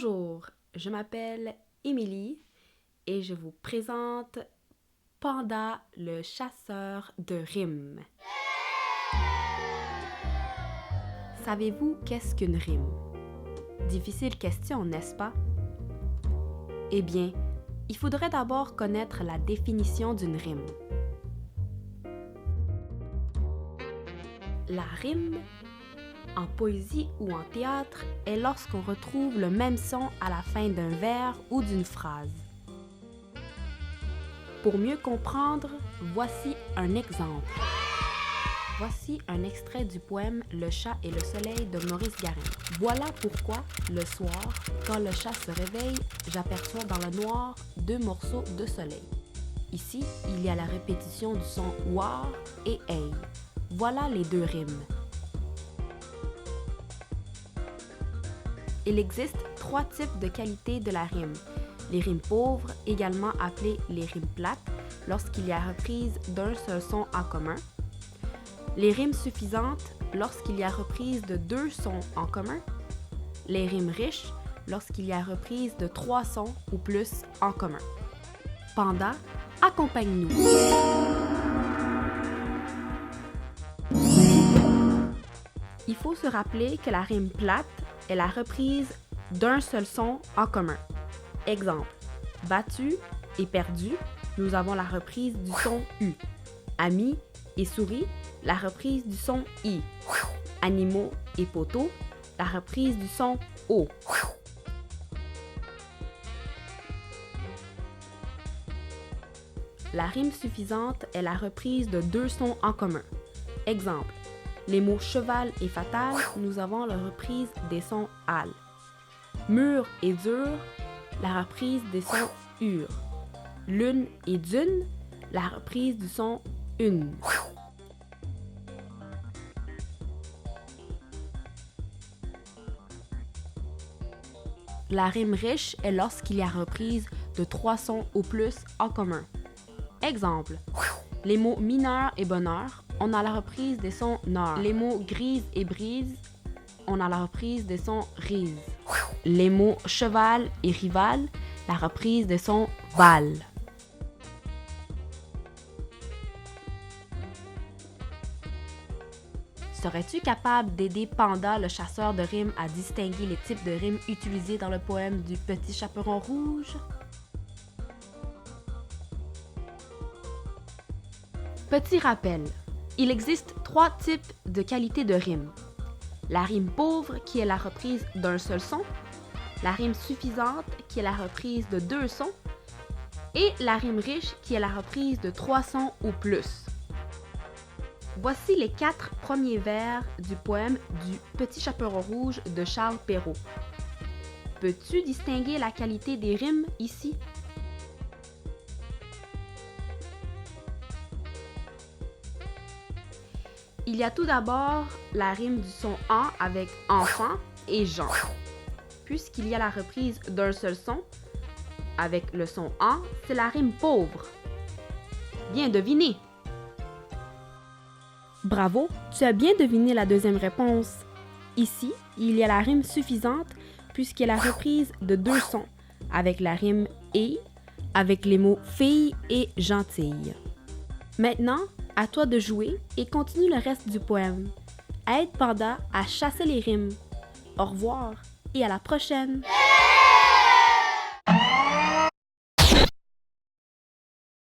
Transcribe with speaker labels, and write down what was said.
Speaker 1: Bonjour, je m'appelle Émilie et je vous présente Panda, le chasseur de rimes. Savez-vous qu'est-ce qu'une rime? Difficile question, n'est-ce pas? Eh bien, il faudrait d'abord connaître la définition d'une rime. La rime, en poésie ou en théâtre, est lorsqu'on retrouve le même son à la fin d'un vers ou d'une phrase. Pour mieux comprendre, voici un exemple. Voici un extrait du poème Le chat et le soleil de Maurice Garin. Voilà pourquoi, le soir, quand le chat se réveille, j'aperçois dans le noir 2 morceaux de soleil. Ici, il y a la répétition du son war et hey. Voilà les 2 rimes. Il existe 3 types de qualités de la rime. Les rimes pauvres, également appelées les rimes plates, lorsqu'il y a reprise d'un seul son en commun. Les rimes suffisantes, lorsqu'il y a reprise de 2 sons en commun. Les rimes riches, lorsqu'il y a reprise de 3 sons ou plus en commun. Panda, accompagne-nous. Il faut se rappeler que la rime plate est la reprise d'un seul son en commun. Exemple, battu et perdu, nous avons la reprise du son U. Ami et souris, la reprise du son I. Animaux et poteaux, la reprise du son O. La rime suffisante est la reprise de 2 sons en commun. Exemple, les mots cheval et fatal, nous avons la reprise des sons al. Mûr et dur, la reprise des sons ur. Lune et dune, la reprise du son une. La rime riche est lorsqu'il y a reprise de 3 sons ou plus en commun. Exemple, les mots mineur et bonheur, on a la reprise des sons nord. Les mots grise et brise, on a la reprise des sons rise. Les mots cheval et rival, la reprise des sons val. Serais-tu capable d'aider Panda, le chasseur de rimes, à distinguer les types de rimes utilisés dans le poème du Petit Chaperon Rouge? Petit rappel, il existe 3 types de qualités de rime. La rime pauvre, qui est la reprise d'un seul son, la rime suffisante, qui est la reprise de 2 sons, et la rime riche, qui est la reprise de 3 sons ou plus. Voici les 4 premiers vers du poème du Petit Chaperon Rouge de Charles Perrault. Peux-tu distinguer la qualité des rimes ici? Il y a tout d'abord la rime du son « en » avec « enfant » et « Jean ». Puisqu'il y a la reprise d'un seul son, avec le son « en », c'est la rime pauvre. Bien deviné! Bravo, tu as bien deviné la deuxième réponse. Ici, il y a la rime suffisante puisqu'il y a la reprise de 2 sons, avec la rime « et », avec les mots « fille » et « gentille ». Maintenant, à toi de jouer et continue le reste du poème. Aide Panda à chasser les rimes. Au revoir et à la prochaine!